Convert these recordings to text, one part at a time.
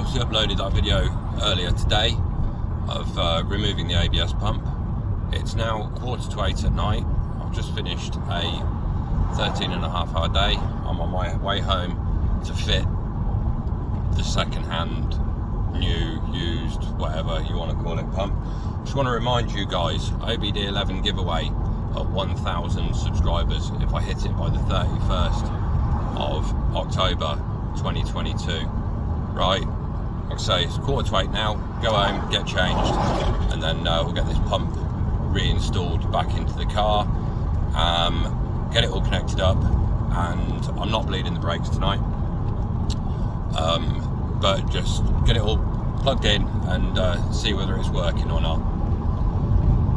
obviously uploaded that video earlier today of removing the ABS pump. It's now 7:45 at night. I've just finished a 13.5-hour day. I'm on my way home to fit the second-hand, new, used, whatever you want to call it, pump. Just want to remind you guys, OBD11 giveaway at 1,000 subscribers if I hit it by the 31st of October 2022. Right, like I say, it's 7:45 now. Go home, get changed, and then we'll get this pump reinstalled back into the car, get it all connected up, and I'm not bleeding the brakes tonight, but just get it all plugged in and see whether it's working or not.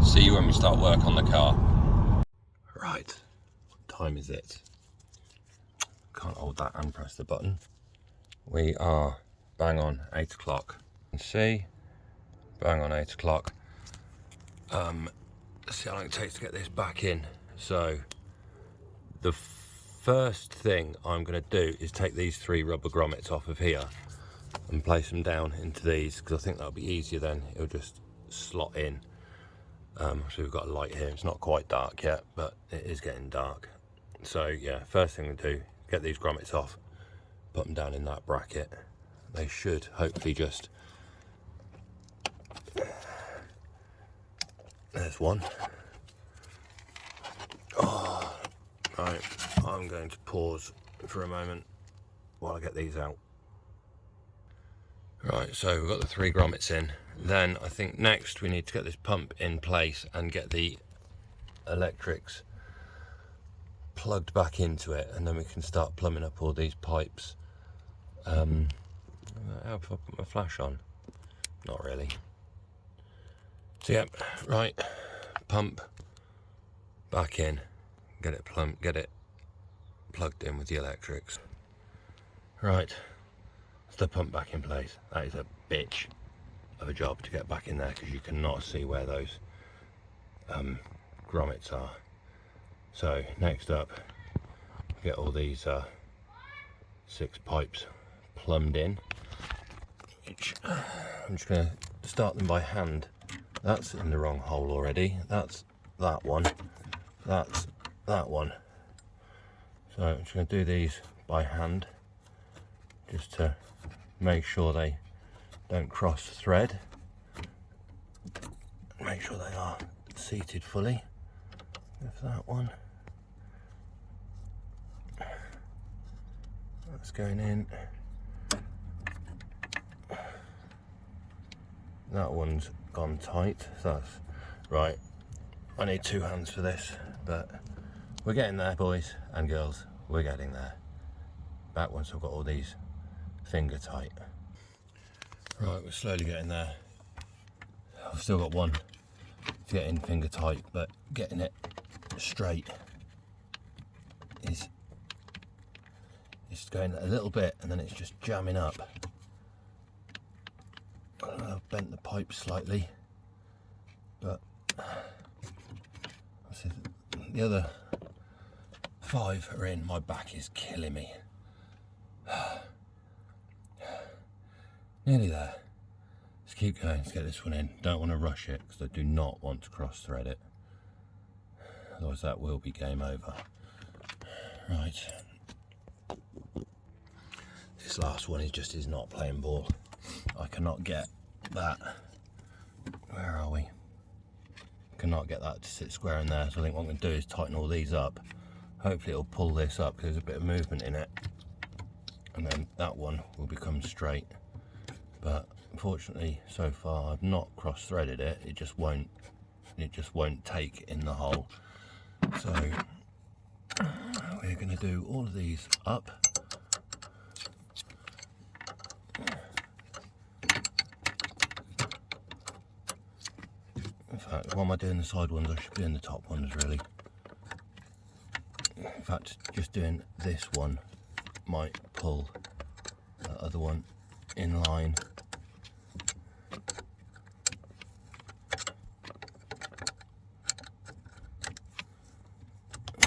See you when we start work on the car. Right, what time is it? Can't hold that and press the button. We are bang on 8 o'clock. See, bang on 8 o'clock. Let's see how long it takes to get this back in. So the first thing I'm going to do is take these 3 rubber grommets off of here and place them down into these, because I think that'll be easier then. It'll just slot in. So we've got a light here. It's not quite dark yet, but it is getting dark. So yeah, first thing we do, get these grommets off, put them down in that bracket. They should hopefully just, there's one. Oh, right, I'm going to pause for a moment while I get these out. Right, so we've got the 3 grommets in. Then I think next we need to get this pump in place and get the electrics plugged back into it, and then we can start plumbing up all these pipes. How do I put my flash on? Not really. So yeah, right, pump back in, get it plugged in with the electrics. Right, it's the pump back in place. That is a bitch of a job to get back in there, because you cannot see where those grommets are. So next up, get all these 6 pipes plumbed in, which I'm just going to start them by hand. That's in the wrong hole already. That's that one. That's that one. So I'm just going to do these by hand, just to make sure they don't cross thread. Make sure they are seated fully. If that one, that's going in. That one's gone tight, so that's right. I need 2 hands for this, but we're getting there, boys and girls. We're getting there. Back once I've got all these finger tight. Right, we're slowly getting there. I've still got one to get in finger tight, but getting it straight is, it's going a little bit and then it's just jamming up. I've bent the pipe slightly, but the other 5 are in. My back is killing me. Nearly there. Let's keep going. Let's get this one in. Don't want to rush it, because I do not want to cross thread it, otherwise that will be game over. Right, this last one is not playing ball. I cannot get that, where are we? Cannot get that to sit square in there, so I think what I'm going to do is tighten all these up. Hopefully it'll pull this up, because there's a bit of movement in it, and then that one will become straight. But unfortunately so far I've not cross threaded it. It just won't take in the hole. So we're going to do all of these up. In fact, why am I doing the side ones? I should be doing the top ones, really. In fact, just doing this one might pull that other one in line.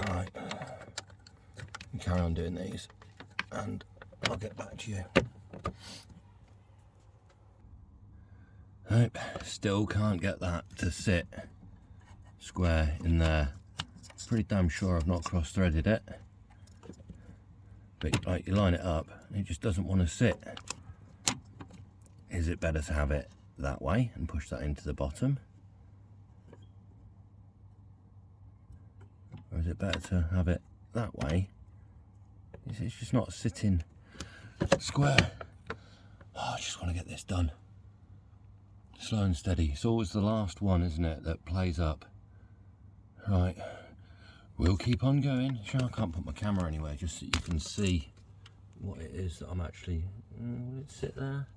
Right, carry on doing these and I'll get back to you. Nope, still can't get that to sit square in there. Pretty damn sure I've not cross-threaded it. But like, you line it up, it just doesn't want to sit. Is it better to have it that way and push that into the bottom? Or is it better to have it that way? It's just not sitting square. Oh, I just want to get this done. Slow and steady. It's always the last one, isn't it, that plays up. Right, we'll keep on going. Sure, I can't put my camera anywhere just so you can see what it is that I'm actually... will it sit there?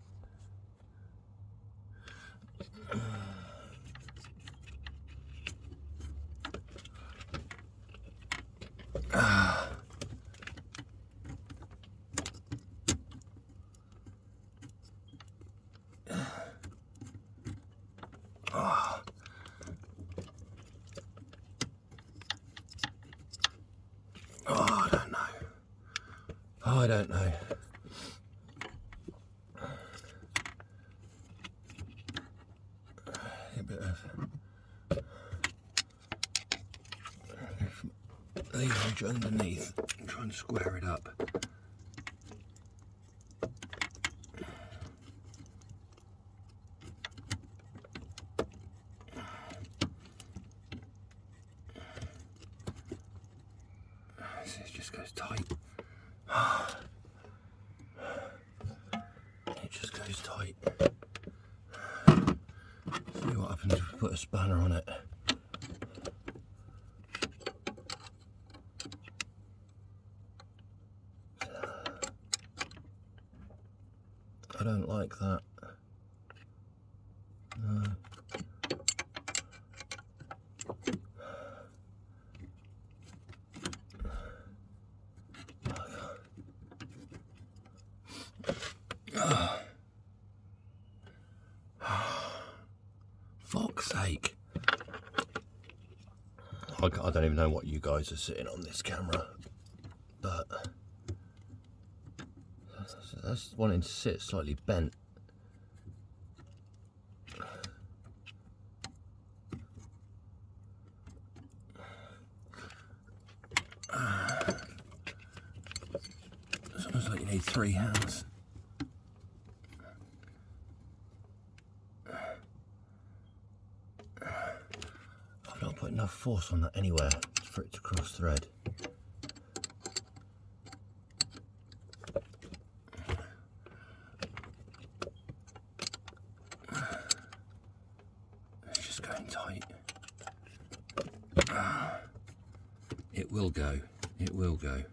I don't know. A bit of leverage underneath and try and square it up. It just goes tight. It just goes tight. See what happens if we put a spanner on it. I don't like that. No. Fuck's sake. I don't even know what you guys are sitting on this camera, but that's wanting to sit slightly bent. It's almost like you need 3 hands. I've not put enough force on that anywhere for it to cross thread. It's just going tight. It will go. It will go.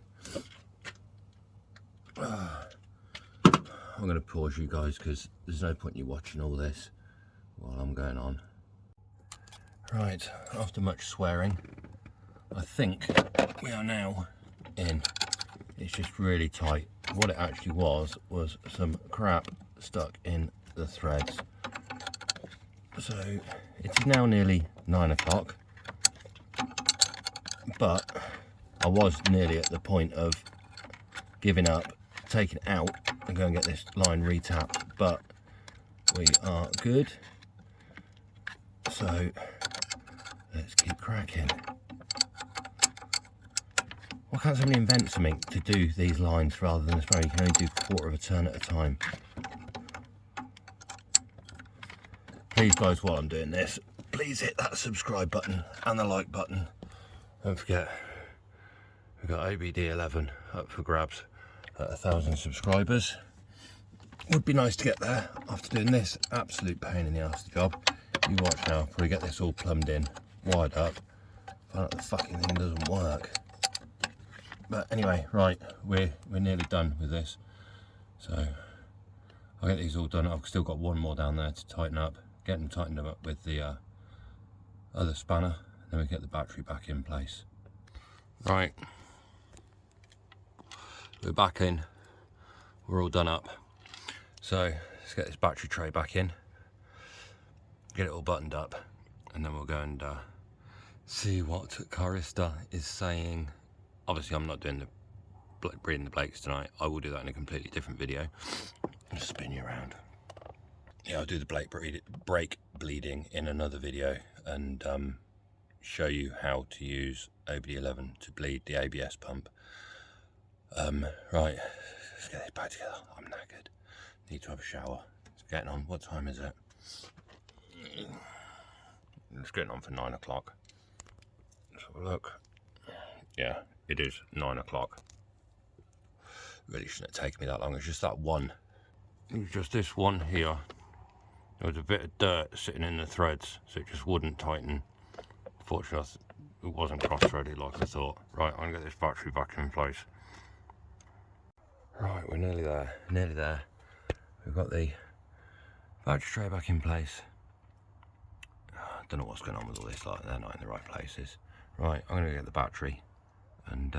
I'm going to pause you guys because there's no point in you watching all this while I'm going on. Right, after much swearing, I think we are now in. It's just really tight. What it actually was some crap stuck in the threads. So it's now nearly 9 o'clock, but I was nearly at the point of giving up, taking it out and go and get this line retapped, but we are good. So let's keep cracking. Why can't somebody invent something to do these lines rather than this way? You can only do 1/4 of a turn at a time. Please guys, while I'm doing this, please hit that subscribe button and the like button. Don't forget, we've got ABD11 up for grabs at 1,000 subscribers. Would be nice to get there after doing this absolute pain in the arse job. You watch now, probably get this all plumbed in, wired up, find out the fucking thing doesn't work. But anyway, right, we're nearly done with this. So I'll get these all done. I've still got one more down there to tighten up, get them tightened up with the other spanner, and then we get the battery back in place. Right, we're back in, we're all done up. So let's get this battery tray back in, get it all buttoned up, and then we'll go and see what Carista is saying. Obviously I'm not doing the breeding the Blakes tonight. I will do that in a completely different video. Just spin you around. yeah, I'll do the brake bleeding in another video, and show you how to use OBD11 to bleed the ABS pump. Right, let's get this back together. I'm knackered. Need to have a shower. It's getting on. What time is it? It's getting on for 9 o'clock. Let's have a look. Yeah, it is 9 o'clock. Really shouldn't have taken me that long. It's just that one. It was just this one here. There was a bit of dirt sitting in the threads, so it just wouldn't tighten. Fortunately, it wasn't cross-threaded like I thought. Right, I'm going to get this battery back in place. Right, we're nearly there. Nearly there. We've got the battery tray back in place. I don't know what's going on with all this, like they're not in the right places. Right, I'm going to get the battery and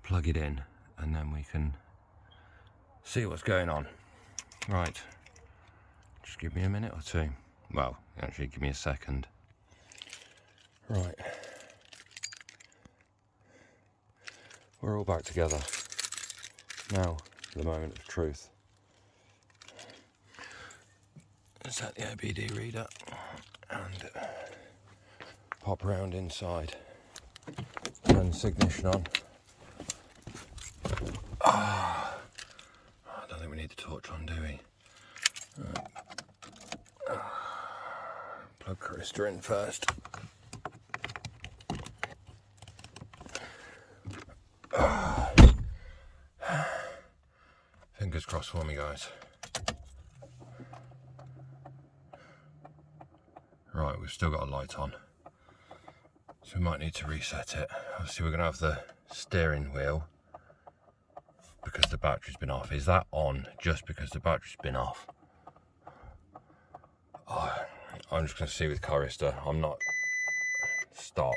plug it in, and then we can see what's going on. Right, just give me a minute or two. Well, actually give me a second. Right, we're all back together. Now, the moment of truth. Set the OBD reader and pop around inside. Turn the ignition on. I don't think we need the torch on, do we? Plug Carista in first. Fingers crossed for me, guys. Right, we've still got a light on, so we might need to reset it. Obviously we're going to have the steering wheel because the battery's been off. Is that on just because the battery's been off? Oh, I'm just going to see with Carista. I'm not... Stop.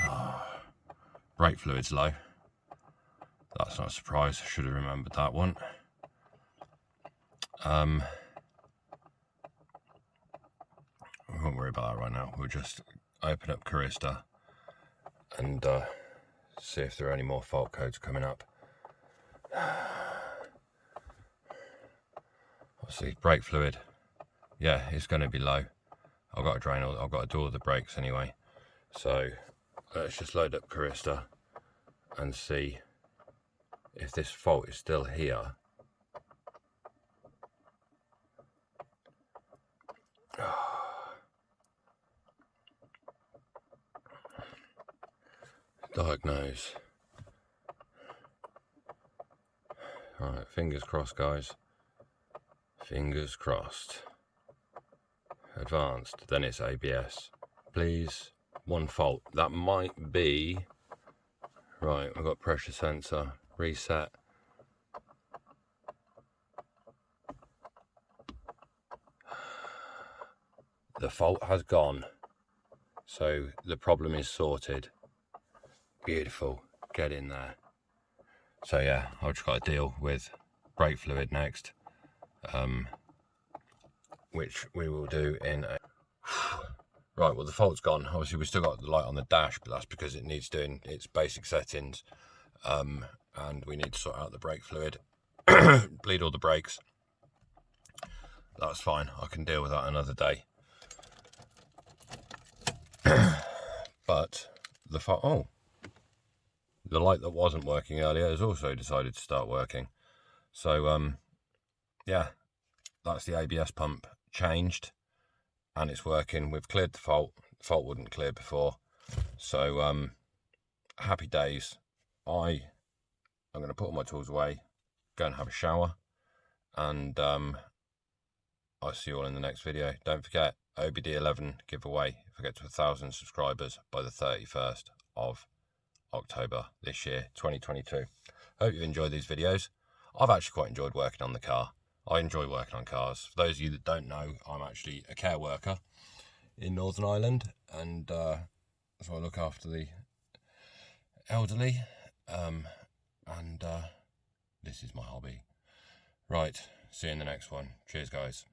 Oh. Brake fluid's low. That's not a surprise. I should have remembered that one. We won't worry about that right now. We'll just open up Carista and see if there are any more fault codes coming up. Obviously, brake fluid, yeah, it's going to be low. I've got to drain all, I've got to do all the brakes anyway. So let's just load up Carista and see if this fault is still here. Diagnose. Alright, fingers crossed, guys. Fingers crossed. Advanced, then it's ABS. Please, one fault. That might be... Right, I've got pressure sensor. Reset. The fault has gone. So the problem is sorted. Beautiful. Get in there. So yeah, I've just got to deal with brake fluid next. Which we will do in a... Right, well the fault's gone. Obviously we've still got the light on the dash, but that's because it needs doing its basic settings. And we need to sort out the brake fluid. Bleed all the brakes. That's fine. I can deal with that another day. But the fault... Oh. The light that wasn't working earlier has also decided to start working. So, yeah, that's the ABS pump changed and it's working. We've cleared the fault. The fault wouldn't clear before. So, happy days. I'm going to put all my tools away, go and have a shower, and I'll see you all in the next video. Don't forget, OBD11 giveaway if I get to 1,000 subscribers by the 31st of October this year, 2022. Hope you've enjoyed these videos. I've actually quite enjoyed working on the car. I enjoy working on cars. For those of you that don't know, I'm actually a care worker in Northern Ireland, and so I look after the elderly, and this is my hobby. Right, see you in the next one. Cheers, guys.